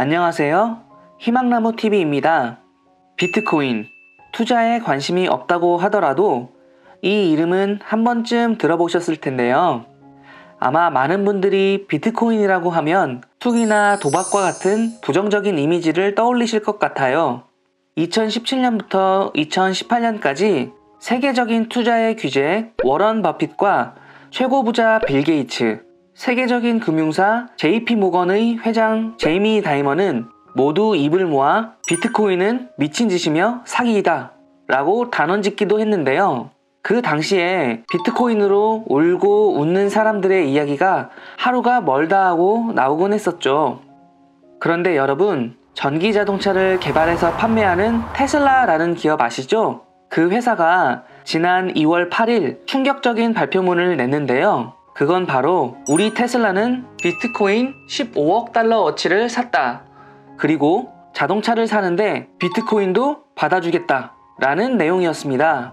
안녕하세요. 희망나무TV입니다. 비트코인, 투자에 관심이 없다고 하더라도 이 이름은 한 번쯤 들어보셨을 텐데요. 아마 많은 분들이 비트코인이라고 하면 투기나 도박과 같은 부정적인 이미지를 떠올리실 것 같아요. 2017년부터 2018년까지 세계적인 투자의 규제 워런 버핏과 최고 부자 빌 게이츠, 세계적인 금융사 JP모건의 회장 제이미 다이먼은 모두 입을 모아 비트코인은 미친 짓이며 사기이다 라고 단언짓기도 했는데요. 그 당시에 비트코인으로 울고 웃는 사람들의 이야기가 하루가 멀다 하고 나오곤 했었죠. 그런데 여러분, 전기 자동차를 개발해서 판매하는 테슬라라는 기업 아시죠? 그 회사가 지난 2월 8일 충격적인 발표문을 냈는데요. 그건 바로 우리 테슬라는 비트코인 15억 달러 어치를 샀다. 그리고 자동차를 사는데 비트코인도 받아주겠다 라는 내용이었습니다.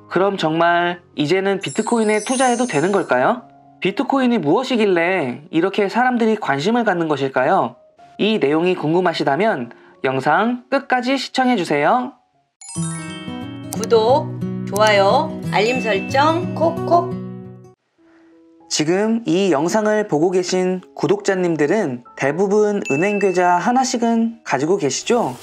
그럼 정말 이제는 비트코인에 투자해도 되는 걸까요? 비트코인이 무엇이길래 이렇게 사람들이 관심을 갖는 것일까요? 이 내용이 궁금하시다면 영상 끝까지 시청해주세요. 구독, 좋아요, 알림 설정 콕콕. 지금 이 영상을 보고 계신 구독자님들은 대부분 은행 계좌 하나씩은 가지고 계시죠?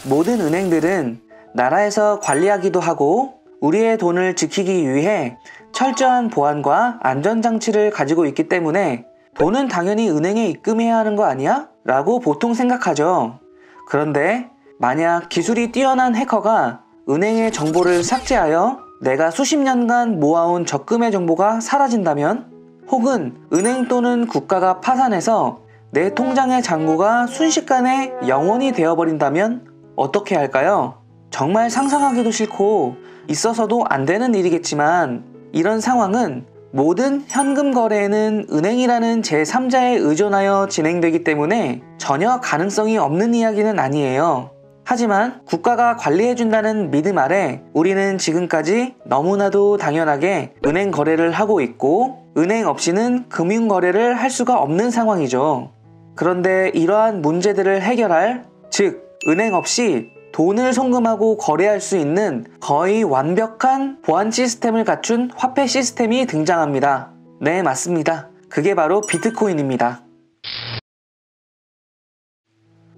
모든 은행들은 나라에서 관리하기도 하고 우리의 돈을 지키기 위해 철저한 보안과 안전장치를 가지고 있기 때문에 돈은 당연히 은행에 입금해야 하는 거 아니야? 라고 보통 생각하죠. 그런데 만약 기술이 뛰어난 해커가 은행의 정보를 삭제하여 내가 수십 년간 모아온 적금의 정보가 사라진다면, 혹은 은행 또는 국가가 파산해서 내 통장의 잔고가 순식간에 영원이 되어버린다면 어떻게 할까요? 정말 상상하기도 싫고 있어서도 안 되는 일이겠지만, 이런 상황은 모든 현금 거래에는 은행이라는 제3자에 의존하여 진행되기 때문에 전혀 가능성이 없는 이야기는 아니에요. 하지만 국가가 관리해준다는 믿음 아래 우리는 지금까지 너무나도 당연하게 은행 거래를 하고 있고, 은행 없이는 금융 거래를 할 수가 없는 상황이죠. 그런데 이러한 문제들을 해결할, 즉 은행 없이 돈을 송금하고 거래할 수 있는 거의 완벽한 보안 시스템을 갖춘 화폐 시스템이 등장합니다. 네, 맞습니다. 그게 바로 비트코인입니다.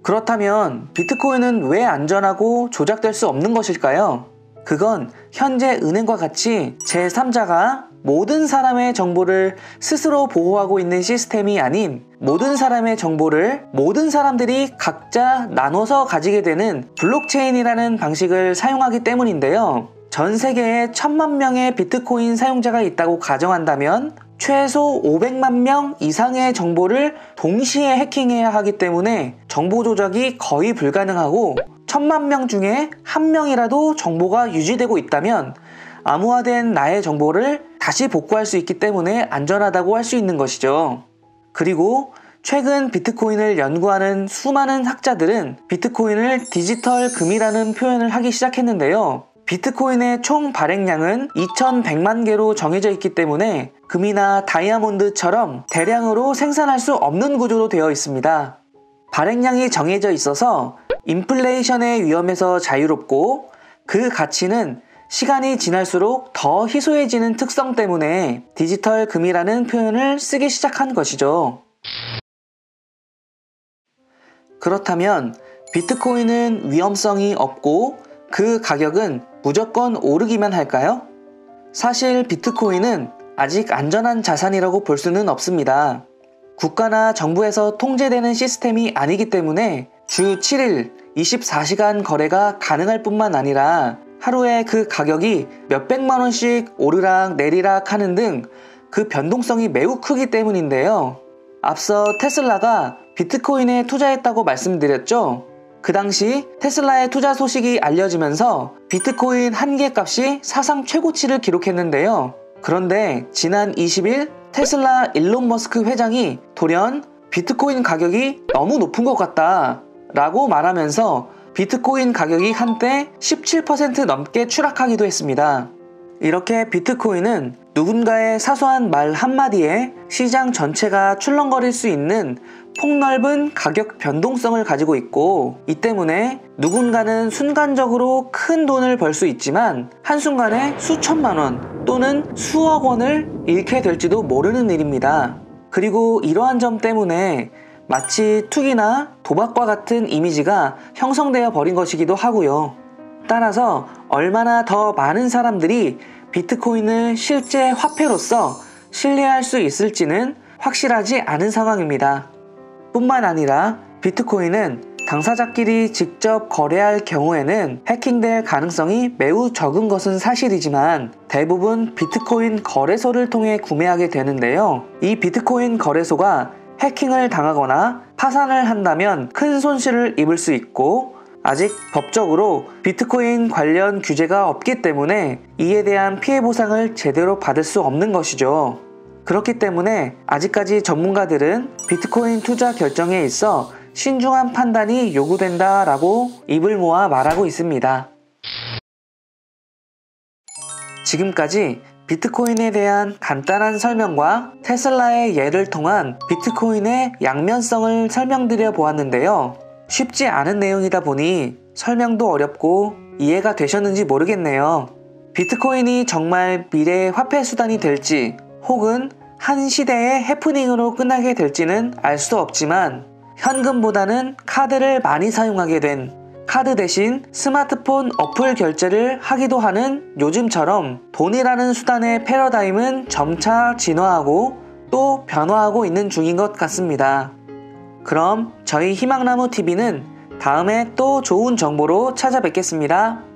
그렇다면 비트코인은 왜 안전하고 조작될 수 없는 것일까요? 그건 현재 은행과 같이 제3자가 모든 사람의 정보를 스스로 보호하고 있는 시스템이 아닌, 모든 사람의 정보를 모든 사람들이 각자 나눠서 가지게 되는 블록체인이라는 방식을 사용하기 때문인데요. 전 세계에 1000만 명의 비트코인 사용자가 있다고 가정한다면 최소 500만 명 이상의 정보를 동시에 해킹해야 하기 때문에 정보 조작이 거의 불가능하고, 1000만 명 중에 한 명이라도 정보가 유지되고 있다면 암호화된 나의 정보를 다시 복구할 수 있기 때문에 안전하다고 할 수 있는 것이죠. 그리고 최근 비트코인을 연구하는 수많은 학자들은 비트코인을 디지털 금이라는 표현을 하기 시작했는데요. 비트코인의 총 발행량은 2100만 개로 정해져 있기 때문에 금이나 다이아몬드처럼 대량으로 생산할 수 없는 구조로 되어 있습니다. 발행량이 정해져 있어서 인플레이션의 위험에서 자유롭고, 그 가치는 시간이 지날수록 더 희소해지는 특성 때문에 디지털 금이라는 표현을 쓰기 시작한 것이죠. 그렇다면 비트코인은 위험성이 없고 그 가격은 무조건 오르기만 할까요? 사실 비트코인은 아직 안전한 자산이라고 볼 수는 없습니다. 국가나 정부에서 통제되는 시스템이 아니기 때문에 주 7일 24시간 거래가 가능할 뿐만 아니라 하루에 그 가격이 몇백만 원씩 오르락 내리락 하는 등 그 변동성이 매우 크기 때문인데요. 앞서 테슬라가 비트코인에 투자했다고 말씀드렸죠. 그 당시 테슬라의 투자 소식이 알려지면서 비트코인 한 개 값이 사상 최고치를 기록했는데요. 그런데 지난 20일 테슬라 일론 머스크 회장이 돌연 비트코인 가격이 너무 높은 것 같다 라고 말하면서 비트코인 가격이 한때 17% 넘게 추락하기도 했습니다. 이렇게 비트코인은 누군가의 사소한 말 한마디에 시장 전체가 출렁거릴 수 있는 폭넓은 가격 변동성을 가지고 있고, 이 때문에 누군가는 순간적으로 큰 돈을 벌 수 있지만 한순간에 수천만 원 또는 수억 원을 잃게 될지도 모르는 일입니다. 그리고 이러한 점 때문에 마치 투기나 도박과 같은 이미지가 형성되어 버린 것이기도 하고요. 따라서 얼마나 더 많은 사람들이 비트코인을 실제 화폐로서 신뢰할 수 있을지는 확실하지 않은 상황입니다. 뿐만 아니라 비트코인은 당사자끼리 직접 거래할 경우에는 해킹될 가능성이 매우 적은 것은 사실이지만 대부분 비트코인 거래소를 통해 구매하게 되는데요. 이 비트코인 거래소가 해킹을 당하거나 파산을 한다면 큰 손실을 입을 수 있고, 아직 법적으로 비트코인 관련 규제가 없기 때문에 이에 대한 피해 보상을 제대로 받을 수 없는 것이죠. 그렇기 때문에 아직까지 전문가들은 비트코인 투자 결정에 있어 신중한 판단이 요구된다라고 입을 모아 말하고 있습니다. 지금까지 비트코인에 대한 간단한 설명과 테슬라의 예를 통한 비트코인의 양면성을 설명드려 보았는데요. 쉽지 않은 내용이다 보니 설명도 어렵고 이해가 되셨는지 모르겠네요. 비트코인이 정말 미래의 화폐 수단이 될지 혹은 한 시대의 해프닝으로 끝나게 될지는 알 수 없지만, 현금보다는 카드를 많이 사용하게 된, 카드 대신 스마트폰 어플 결제를 하기도 하는 요즘처럼 돈이라는 수단의 패러다임은 점차 진화하고 또 변화하고 있는 중인 것 같습니다. 그럼 저희 희망나무TV는 다음에 또 좋은 정보로 찾아뵙겠습니다.